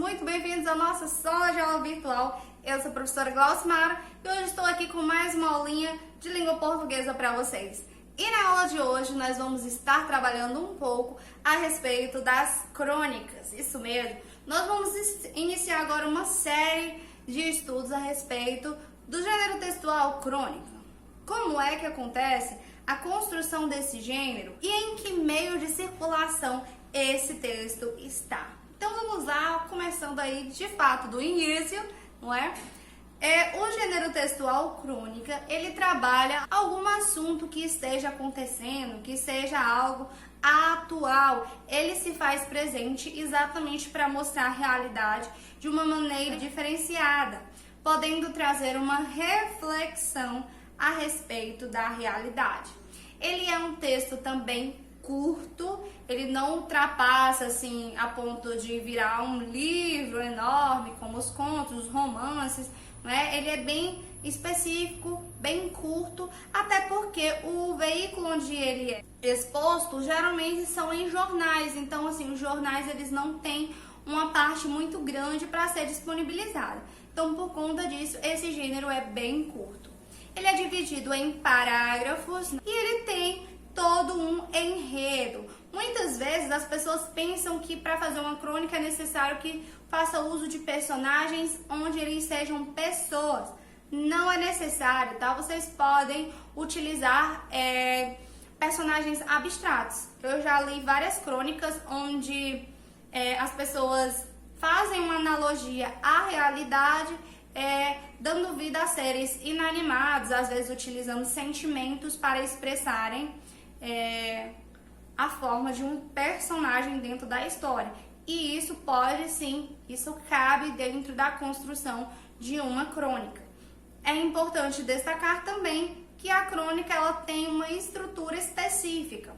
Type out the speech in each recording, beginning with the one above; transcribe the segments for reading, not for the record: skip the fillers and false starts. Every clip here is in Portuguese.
muito bem-vindos à nossa sala de aula virtual. Eu sou a professora Glaucimara e hoje estou aqui com mais uma aulinha de língua portuguesa para vocês. E na aula de hoje nós vamos estar trabalhando um pouco a respeito das crônicas, isso mesmo. Nós vamos iniciar agora uma série de estudos a respeito do gênero textual crônica. Como é que acontece a construção desse gênero e em que meio de circulação esse texto está. Então vamos lá, começando aí de fato do início, não é? O gênero textual crônica, ele trabalha algum assunto que esteja acontecendo, que seja algo atual. Ele se faz presente exatamente para mostrar a realidade de uma maneira diferenciada, podendo trazer uma reflexão a respeito da realidade. Ele é um texto também curto, ele não ultrapassa assim a ponto de virar um livro enorme como os contos, os romances, né? Ele é bem específico, bem curto, até porque o veículo onde ele é exposto geralmente são em jornais, então assim, os jornais eles não têm uma parte muito grande para ser disponibilizada. Então, por conta disso, esse gênero é bem curto. Ele é dividido em parágrafos e ele tem todo um enredo. Muitas vezes as pessoas pensam que para fazer uma crônica é necessário que faça uso de personagens onde eles sejam pessoas. Não é necessário, tá? Vocês podem utilizar personagens abstratos. Eu já li várias crônicas onde as pessoas fazem uma analogia à realidade, dando vida a seres inanimados, às vezes utilizando sentimentos para expressarem a forma de um personagem dentro da história. E isso pode sim, isso cabe dentro da construção de uma crônica. É importante destacar também que a crônica ela tem uma estrutura específica.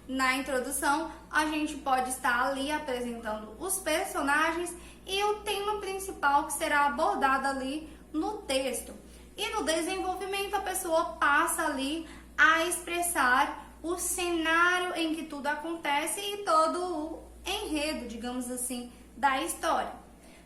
Na introdução, a gente pode estar ali apresentando os personagens e o tema principal que será abordado ali no texto. E no desenvolvimento, a pessoa passa ali a expressar o cenário em que tudo acontece e todo o enredo, digamos assim, da história.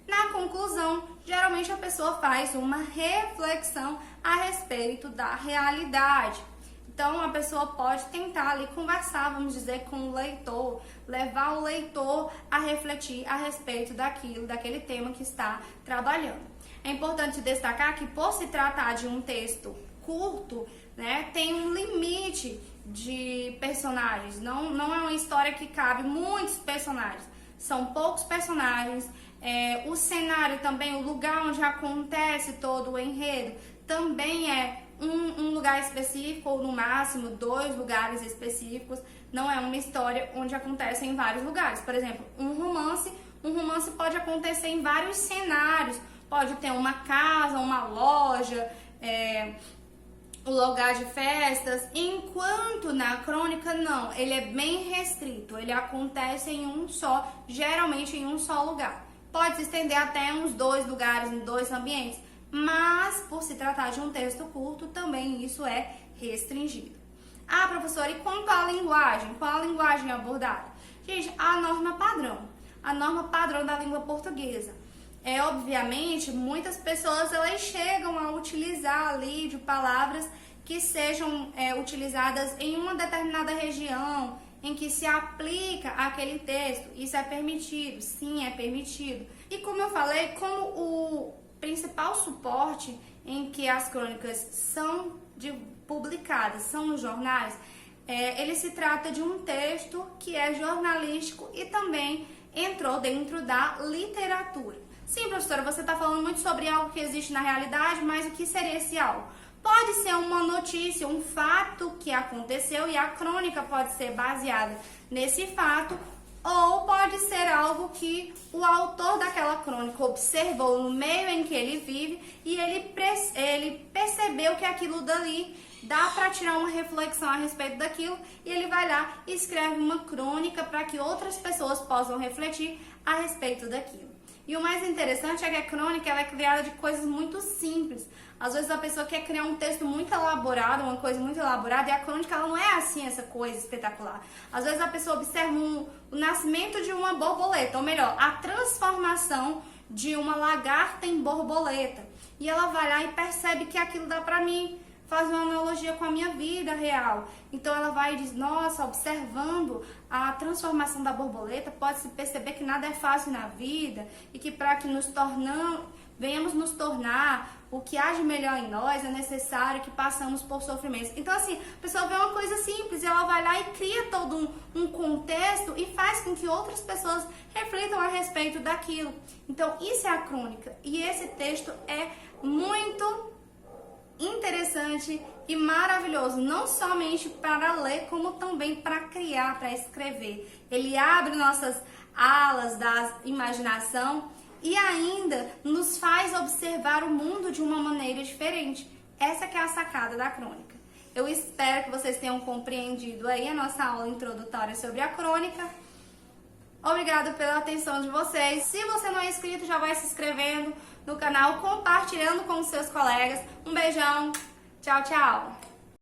Na conclusão, geralmente a pessoa faz uma reflexão a respeito da realidade. Então, a pessoa pode tentar ali conversar, vamos dizer, com o leitor, levar o leitor a refletir a respeito daquele tema que está trabalhando. É importante destacar que, por se tratar de um texto curto, né, tem um limite de personagens. Não é uma história que cabe muitos personagens. São poucos personagens. O cenário também, o lugar onde acontece todo o enredo, também é um lugar específico, ou no máximo 2 lugares específicos. Não é uma história onde acontece em vários lugares. Por exemplo, um romance pode acontecer em vários cenários. Pode ter uma casa, uma loja, um lugar de festas, enquanto na crônica não, ele é bem restrito, ele acontece em um só, geralmente em um só lugar. Pode se estender até uns 2 lugares, em 2 ambientes, mas por se tratar de um texto curto, também isso é restringido. Ah, professora, e quanto à linguagem? Qual a linguagem abordada? Gente, a norma padrão da língua portuguesa. Obviamente, muitas pessoas elas chegam a utilizar ali de palavras que sejam utilizadas em uma determinada região, em que se aplica aquele texto. Isso é permitido, sim, é permitido. E como eu falei, como o principal suporte em que as crônicas são publicadas são os jornais, ele se trata de um texto que é jornalístico e também entrou dentro da literatura. Sim, professora, você está falando muito sobre algo que existe na realidade, mas o que seria esse algo? Pode ser uma notícia, um fato que aconteceu e a crônica pode ser baseada nesse fato, ou pode ser algo que o autor daquela crônica observou no meio em que ele vive e ele percebeu que aquilo dali dá para tirar uma reflexão a respeito daquilo e ele vai lá e escreve uma crônica para que outras pessoas possam refletir a respeito daquilo. E o mais interessante é que a crônica ela é criada de coisas muito simples. Às vezes a pessoa quer criar um texto muito elaborado, uma coisa muito elaborada, e a crônica ela não é assim, essa coisa espetacular. Às vezes a pessoa observa o nascimento de uma borboleta, ou melhor, a transformação de uma lagarta em borboleta. E ela vai lá e percebe que aquilo dá pra mim, faz uma analogia com a minha vida real. Então ela vai e diz, nossa, observando a transformação da borboleta, pode-se perceber que nada é fácil na vida e que para que venhamos nos tornar o que há de melhor em nós, é necessário que passamos por sofrimentos. Então assim, a pessoa vê uma coisa simples e ela vai lá e cria todo um contexto e faz com que outras pessoas reflitam a respeito daquilo. Então isso é a crônica. E esse texto é muito interessante e maravilhoso, não somente para ler, como também para criar, para escrever. Ele abre nossas alas da imaginação e ainda nos faz observar o mundo de uma maneira diferente. Essa que é a sacada da crônica. Eu espero que vocês tenham compreendido aí a nossa aula introdutória sobre a crônica. Obrigada pela atenção de vocês. Se você não é inscrito, já vai se inscrevendo no canal, compartilhando com os seus colegas. Um beijão. Tchau, tchau.